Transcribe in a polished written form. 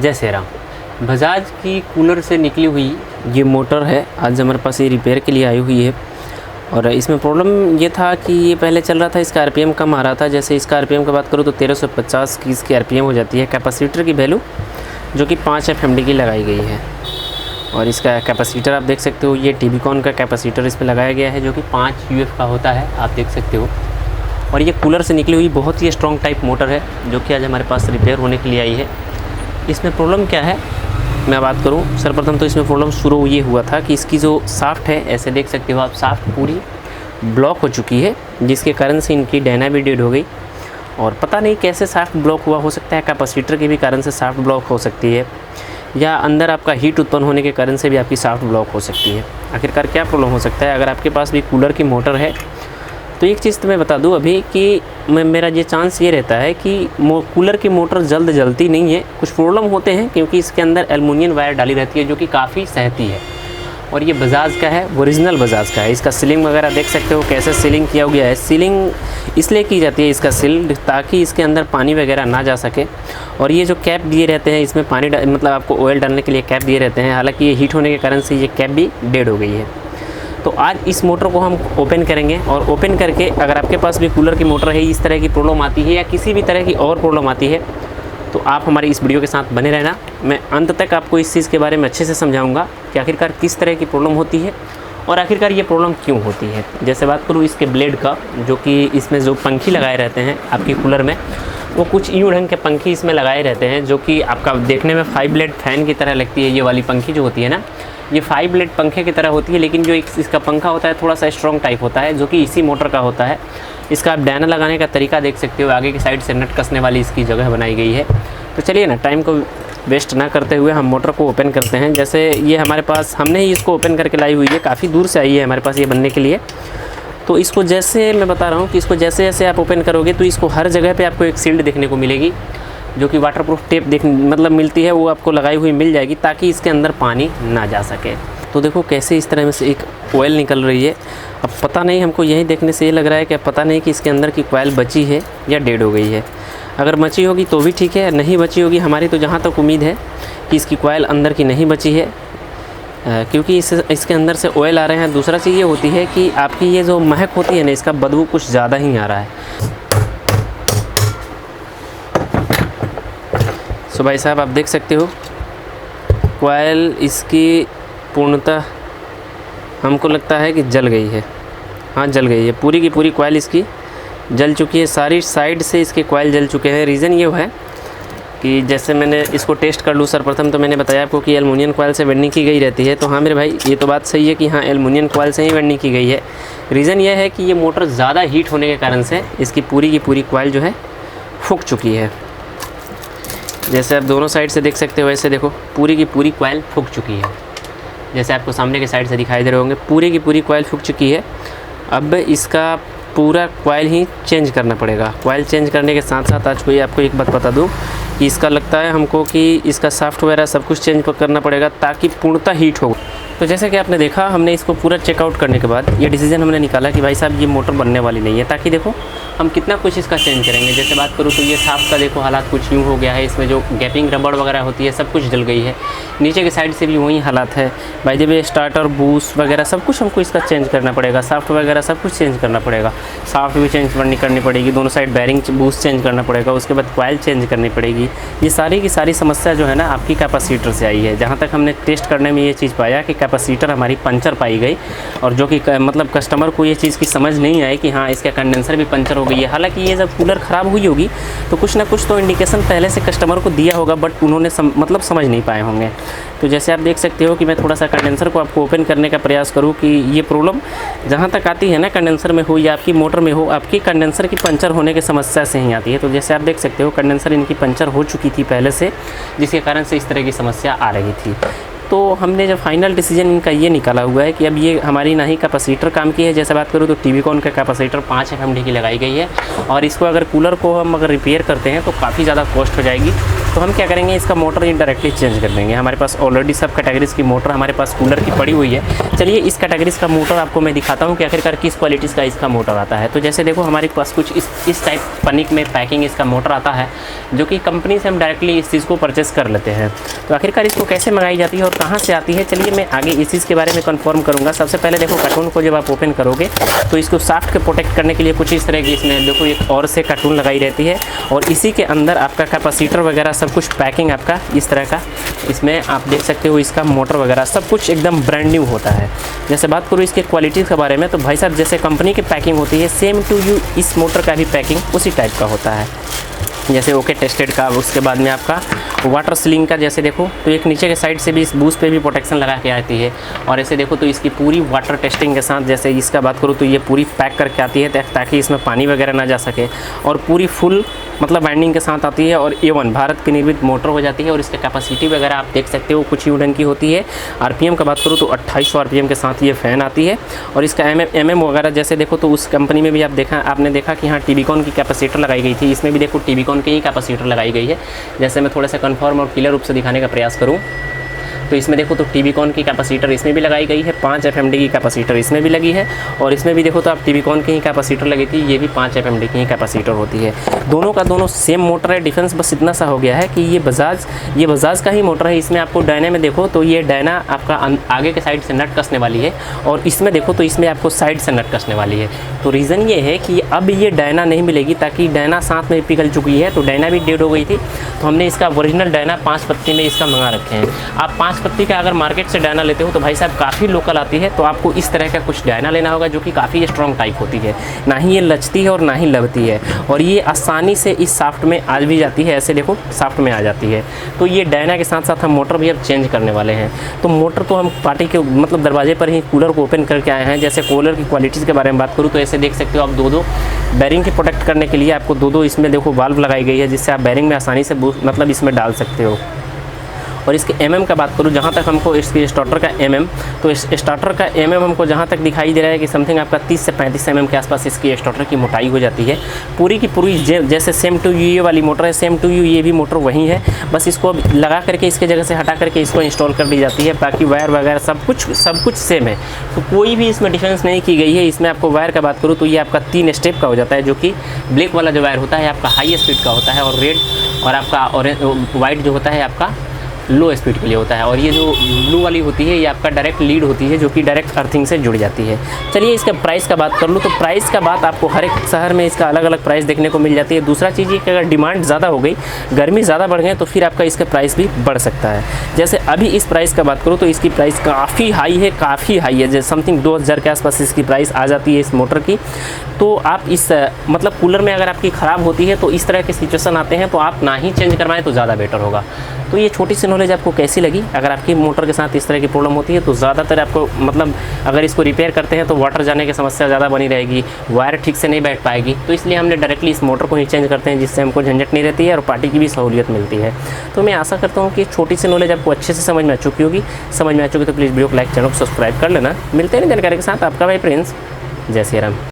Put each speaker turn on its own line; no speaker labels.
जय श्री राम। बजाज की कूलर से निकली हुई ये मोटर है, आज हमारे पास ये रिपेयर के लिए आई हुई है। और इसमें प्रॉब्लम ये था कि ये पहले चल रहा था, इसका आरपीएम कम आ रहा था। जैसे इसका आरपीएम की बात करूँ तो 1350 की इसकी आरपीएम हो जाती है। कैपेसिटर की वैल्यू जो कि 5 FMD की लगाई गई है। और इसका कैपेसिटर आप देख सकते हो, ये टीवीकॉन का कैपेसिटर इस पर लगाया गया है जो कि 5 UF का होता है, आप देख सकते हो। और ये कूलर से निकली हुई बहुत ही स्ट्रॉन्ग टाइप मोटर है जो कि आज हमारे पास रिपेयर होने के लिए आई है। इसमें प्रॉब्लम क्या है मैं बात करूं, सर्वप्रथम तो इसमें प्रॉब्लम शुरू ये हुआ था कि इसकी जो शाफ्ट है, ऐसे देख सकते हो आप, शाफ्ट पूरी ब्लॉक हो चुकी है, जिसके कारण से इनकी डायना भी डेड हो गई। और पता नहीं कैसे शाफ्ट ब्लॉक हुआ, हो सकता है कैपेसिटर के भी कारण से शाफ्ट ब्लॉक हो सकती है, या अंदर आपका हीट उत्पन्न होने के कारण से भी आपकी शाफ्ट ब्लॉक हो सकती है। आखिरकार क्या प्रॉब्लम हो सकता है? अगर आपके पास भी कूलर की मोटर है तो एक चीज़ तो मैं बता दूं अभी कि मेरा ये चांस ये रहता है कि कूलर की मोटर जल्द जलती नहीं है। कुछ प्रॉब्लम होते हैं क्योंकि इसके अंदर एल्युमिनियम वायर डाली रहती है जो कि काफ़ी सहती है। और ये बजाज का है, ओरिजिनल बजाज का है। इसका सीलिंग वगैरह देख सकते हो कैसे सीलिंग किया गया है। सीलिंग इसलिए की जाती है इसका सील, ताकि इसके अंदर पानी वगैरह ना जा सके। और ये जो कैप दिए रहते हैं, इसमें पानी मतलब आपको ऑयल डालने के लिए कैप दिए रहते हैं। हालाँकि ये हीट होने के कारण से ये कैप भी डेड हो गई है। तो आज इस मोटर को हम ओपन करेंगे, और ओपन करके अगर आपके पास भी कूलर की मोटर है, इस तरह की प्रॉब्लम आती है या किसी भी तरह की और प्रॉब्लम आती है, तो आप हमारी इस वीडियो के साथ बने रहना। मैं अंत तक आपको इस चीज़ के बारे में अच्छे से समझाऊंगा कि आखिरकार किस तरह की प्रॉब्लम होती है और आखिरकार ये प्रॉब्लम क्यों होती है। जैसे बात करूँ इसके ब्लेड का, जो कि इसमें जो पंखी लगाए रहते हैं आपकी कूलर में, वो कुछ यूँ ढंग के पंखी इसमें लगाए रहते हैं जो कि आपका देखने में 5 ब्लेड फैन की तरह लगती है। ये वाली पंखी जो होती है ना, ये 5 ब्लेड पंखे की तरह होती है, लेकिन जो इसका पंखा होता है थोड़ा सा स्ट्रॉन्ग टाइप होता है, जो कि इसी मोटर का होता है। इसका आप डायना लगाने का तरीका देख सकते हो, आगे की साइड से नट कसने वाली इसकी जगह बनाई गई है। तो चलिए ना, टाइम को वेस्ट ना करते हुए हम मोटर को ओपन करते हैं। जैसे ये हमारे पास, हमने ही इसको ओपन करके लाई हुई है, काफ़ी दूर से आई है हमारे पास ये बनने के लिए। तो इसको जैसे मैं बता रहा हूँ कि इसको जैसे जैसे आप ओपन करोगे तो इसको हर जगह पे आपको एक सील्ड देखने को मिलेगी, जो कि वाटरप्रूफ टेप मतलब मिलती है, वो आपको लगाई हुई मिल जाएगी ताकि इसके अंदर पानी ना जा सके। तो देखो कैसे इस तरह में से एक ऑयल निकल रही है। अब पता नहीं, हमको यही देखने से ये लग रहा है कि पता नहीं कि इसके अंदर की कॉइल बची है या डेड हो गई है। अगर बची होगी तो भी ठीक है, नहीं बची होगी, हमारी तो जहाँ तक उम्मीद है कि इसकी कॉइल अंदर की नहीं बची है, क्योंकि इसके अंदर से ऑयल आ रहे हैं। दूसरा चीज़ ये होती है कि आपकी ये जो महक होती है ना, इसका बदबू कुछ ज़्यादा ही आ रहा है। सो भाई साहब आप देख सकते हो कॉइल इसकी पूर्णतः हमको लगता है कि जल गई है। हाँ, जल गई है, पूरी की पूरी कॉइल इसकी जल चुकी है। सारी साइड से इसके कॉइल जल चुके हैं। रीज़न ये है कि जैसे मैंने इसको टेस्ट कर लूँ, सर्वप्रथम तो मैंने बताया आपको कि एल्युमिनियम कॉइल से वेल्डिंग की गई रहती है। तो हाँ मेरे भाई, ये तो बात सही है कि हाँ एल्युमिनियम कॉइल से ही वेल्डिंग की गई है। रीज़न ये है कि ये मोटर ज़्यादा हीट होने के कारण से इसकी पूरी की पूरी कॉइल जो है फूक चुकी है। जैसे आप दोनों साइड से देख सकते हो, वैसे देखो पूरी की पूरी कॉइल फूक चुकी है। जैसे आपको सामने के साइड से दिखाई दे रहे होंगे, पूरी की पूरी कॉइल फूक चुकी है। अब इसका पूरा कॉइल ही चेंज करना पड़ेगा। कॉइल चेंज करने के साथ साथ आज कोई आपको एक बात बता दूं कि इसका लगता है हमको कि इसका शाफ्ट वगैरह सब कुछ चेंज करना पड़ेगा ताकि पूर्णतः हीट हो। तो जैसे कि आपने देखा, हमने इसको पूरा चेकआउट करने के बाद ये डिसीजन हमने निकाला कि भाई साहब ये मोटर बनने वाली नहीं है। ताकि देखो हम कितना कुछ इसका चेंज करेंगे। जैसे बात करूँ तो ये शाफ्ट का देखो हालात कुछ यूँ हो गया है, इसमें जो गैपिंग रबड़ वगैरह होती है सब कुछ जल गई है। नीचे की साइड से भी वही हालात है भाई। जब ये स्टार्टर बूस्ट वगैरह सब कुछ हमको इसका चेंज करना पड़ेगा, शाफ्ट वगैरह सब कुछ चेंज करना पड़ेगा। शाफ्ट भी चेंज करनी पड़ेगी, दोनों साइड बैरिंग बूस्ट चेंज करना पड़ेगा, उसके बाद कॉइल चेंज करनी पड़ेगी। ये सारी की सारी समस्या जो है ना आपकी कैपेसिटर से आई है। जहाँ तक हमने टेस्ट करने में ये चीज़ पाया कि कैपेसिटर हमारी पंचर पाई गई, और जो कि मतलब कस्टमर को ये चीज़ की समझ नहीं आई कि हाँ इसका कंडेंसर भी पंचर हो गई है। हालांकि ये जब कूलर ख़राब हुई होगी तो कुछ ना कुछ तो इंडिकेशन पहले से कस्टमर को दिया होगा, बट उन्होंने मतलब समझ नहीं पाए होंगे। तो जैसे आप देख सकते हो कि मैं थोड़ा सा कंडेंसर को आपको ओपन करने का प्रयास करूँ कि ये प्रॉब्लम जहाँ तक आती है ना, कंडेंसर में हो या आपकी मोटर में हो, आपकी कंडेंसर की पंचर होने की समस्या से ही आती है। तो जैसे आप देख सकते हो कंडेंसर इनकी पंचर हो चुकी थी पहले से, जिसके कारण से इस तरह की समस्या आ रही थी। तो हमने जब फाइनल डिसीजन इनका ये निकाला हुआ है कि अब ये हमारी ना ही कैपेसिटर काम की है। जैसे बात करूँ तो टीवीकॉन का कैपेसिटर 5 FMD की लगाई गई है, और इसको अगर कूलर को हम अगर रिपेयर करते हैं तो काफ़ी ज़्यादा कॉस्ट हो जाएगी। तो हम क्या करेंगे, इसका मोटर डायरेक्टली चेंज कर देंगे। हमारे पास ऑलरेडी सब कैटेगरीज़ की मोटर हमारे पास कूलर की पड़ी हुई है। चलिए इस कैटेगरीज़ का मोटर आपको मैं दिखाता हूँ कि आखिरकार किस क्वालिटीज़ का इसका मोटर आता है। तो जैसे देखो हमारे पास कुछ इस टाइप पनिक में पैकिंग इसका मोटर आता है, जो कि कंपनी से हम डायरेक्टली इस चीज़ को परचेस कर लेते हैं। तो आखिरकार इसको कैसे मंगाई जाती है और कहाँ से आती है, चलिए मैं आगे इस चीज़ के बारे में कन्फर्म करूँगा। सबसे पहले देखो कार्टून को जब आप ओपन करोगे तो इसको साफ्ट के प्रोटेक्ट करने के लिए कुछ इस तरह की इसमें देखो एक और से कार्टून लगाई रहती है, और इसी के अंदर आपका कैपेसिटर वगैरह सब कुछ पैकिंग आपका इस तरह का, इसमें आप देख सकते हो इसका मोटर वगैरह सब कुछ एकदम ब्रांड न्यू होता है। जैसे बात करूँ इसके क्वालिटी के बारे में, तो भाई साहब जैसे कंपनी की पैकिंग होती है सेम टू यू इस मोटर का भी पैकिंग उसी टाइप का होता है। जैसे ओके टेस्टेड का, उसके बाद में आपका वाटर सीलिंग का जैसे देखो तो एक नीचे के साइड से भी इस बूस्ट पे भी प्रोटेक्शन लगा के आती है, और ऐसे देखो तो इसकी पूरी वाटर टेस्टिंग के साथ, जैसे इसका बात करूँ तो ये पूरी पैक करके आती है ताकि इसमें पानी वगैरह ना जा सके, और पूरी फुल मतलब बाइंडिंग के साथ आती है, और A1 भारत की निर्मित मोटर हो जाती है। और इसका कैपेसिटी वगैरह आप देख सकते हो कुछ यूडन की होती है। RPM का बात करूँ तो 2800 RPM के साथ ये फ़ैन आती है, और इसका MM वगैरह जैसे देखो तो उस कंपनी में भी आपने देखा कि हाँ टीवीकॉन की कैपेसिटर लगाई गई थी, इसमें भी देखो टीवीकॉन की ही कैपेसिटर लगाई गई है। जैसे मैं थोड़ा सा कन्फर्म और क्लियर रूप से दिखाने का प्रयास करूँ तो इसमें देखो तो टीवीकॉन की कैपेसिटर इसमें भी लगाई गई है, 5 FMD की कैपेसिटर इसमें भी लगी है, और इसमें भी देखो तो आप टीवीकॉन की ही कैपेसिटर लगी थी, ये भी 5 FMD की ही कैपेसिटर होती है। दोनों का दोनों सेम मोटर है। डिफरेंस बस इतना सा हो गया है कि ये बजाज का ही मोटर है। इसमें आपको डायना में देखो तो ये डायना आपका आगे के साइड से नट कसने वाली है, और इसमें देखो तो इसमें आपको साइड से नट कसने वाली है। तो रीज़न ये है कि अब ये डायना नहीं मिलेगी, ताकि डायना साथ में पिघल चुकी है, तो डायना भी डेड हो गई थी। तो हमने इसका ओरिजिनल डायना 5 पत्ती में इसका मंगा रखे हैं। आप 5 पत्ती का अगर मार्केट से डायना लेते हो तो भाई साहब काफ़ी लोकल आती है, तो आपको इस तरह का कुछ डायना लेना होगा जो कि काफ़ी स्ट्रॉन्ग टाइप होती है, ना ही ये लचती है और ना ही लबती है, और ये आसानी से इस साफ्ट में आ भी जाती है। ऐसे देखो साफ्ट में आ जाती है। तो ये डायना के साथ साथ हम मोटर भी अब चेंज करने वाले हैं। तो मोटर तो हम पार्टी के मतलब दरवाजे पर ही कूलर को ओपन करके आए हैं। जैसे कूलर की क्वालिटीज़ के बारे में बात करूँ तो ऐसे देख सकते हो आप दो बैरिंग की प्रोटेक्ट करने के लिए आपको दो इसमें देखो वाल्व लगाई गई है, जिससे आप बैरिंग में आसानी से मतलब इसमें डाल सकते हो। और इसके MM का बात करूँ, जहाँ तक हमको इसके स्टार्टर का MM, तो इस स्टार्टर का MM हमको जहाँ तक दिखाई दे रहा है कि समथिंग आपका 30 से 35 mm के आसपास इसकी स्टार्टर की मोटाई हो जाती है। पूरी की पूरी जैसे सेम टू यू ये वाली मोटर है, सेम टू यू ये भी मोटर वही है, बस इसको लगा करके इसके जगह से हटा करके इसको इंस्टॉल कर दी जाती है। बाकी वायर वगैरह सब कुछ सेम है, तो कोई भी इसमें डिफरेंस नहीं की गई है। इसमें आपको वायर का बात करूँ तो ये आपका 3 स्टेप का हो जाता है, जो कि ब्लैक वाला जो वायर होता है आपका हाई स्पीड का होता है, और रेड और आपका ऑरेंज वाइट जो होता है आपका लो स्पीड के लिए होता है, और ये जो ब्लू वाली होती है ये आपका डायरेक्ट लीड होती है, जो कि डायरेक्ट अर्थिंग से जुड़ जाती है। चलिए इसका प्राइस का बात कर लूँ तो प्राइस का बात आपको हर एक शहर में इसका अलग अलग प्राइस देखने को मिल जाती है। दूसरा चीज़ ये कि अगर डिमांड ज़्यादा हो गई, गर्मी ज़्यादा बढ़ गई, तो फिर आपका इसका प्राइस भी बढ़ सकता है। जैसे अभी इस प्राइस का बात करूँ तो इसकी प्राइस काफ़ी हाई है, जैसे समथिंग 2000 के आसपास इसकी प्राइस आ जाती है इस मोटर की। तो आप इस मतलब कूलर में अगर आपकी ख़राब होती है तो इस तरह के सिचुएशन आते हैं, तो आप ना ही चेंज करवाएं तो ज़्यादा बेटर होगा। तो ये छोटी सी नॉलेज आपको कैसी लगी? अगर आपकी मोटर के साथ इस तरह की प्रॉब्लम होती है तो ज़्यादातर आपको मतलब अगर इसको रिपेयर करते हैं तो वाटर जाने की समस्या ज़्यादा बनी रहेगी, वायर ठीक से नहीं बैठ पाएगी। तो इसलिए हमने डायरेक्टली इस मोटर को ही चेंज करते हैं, जिससे हमको झंझट नहीं रहती है और पार्टी की भी सहूलियत मिलती है। तो मैं आशा करता हूँ कि छोटी सी नॉलेज आपको अच्छे से समझ में आ चुकी होगी। समझ में आ चुकी तो प्लीज़ वीडियो को लाइक, चैनल को सब्सक्राइब कर लेना। मिलते हैं जानकारी के साथ, आपका भाई प्रिंस। जय श्री राम।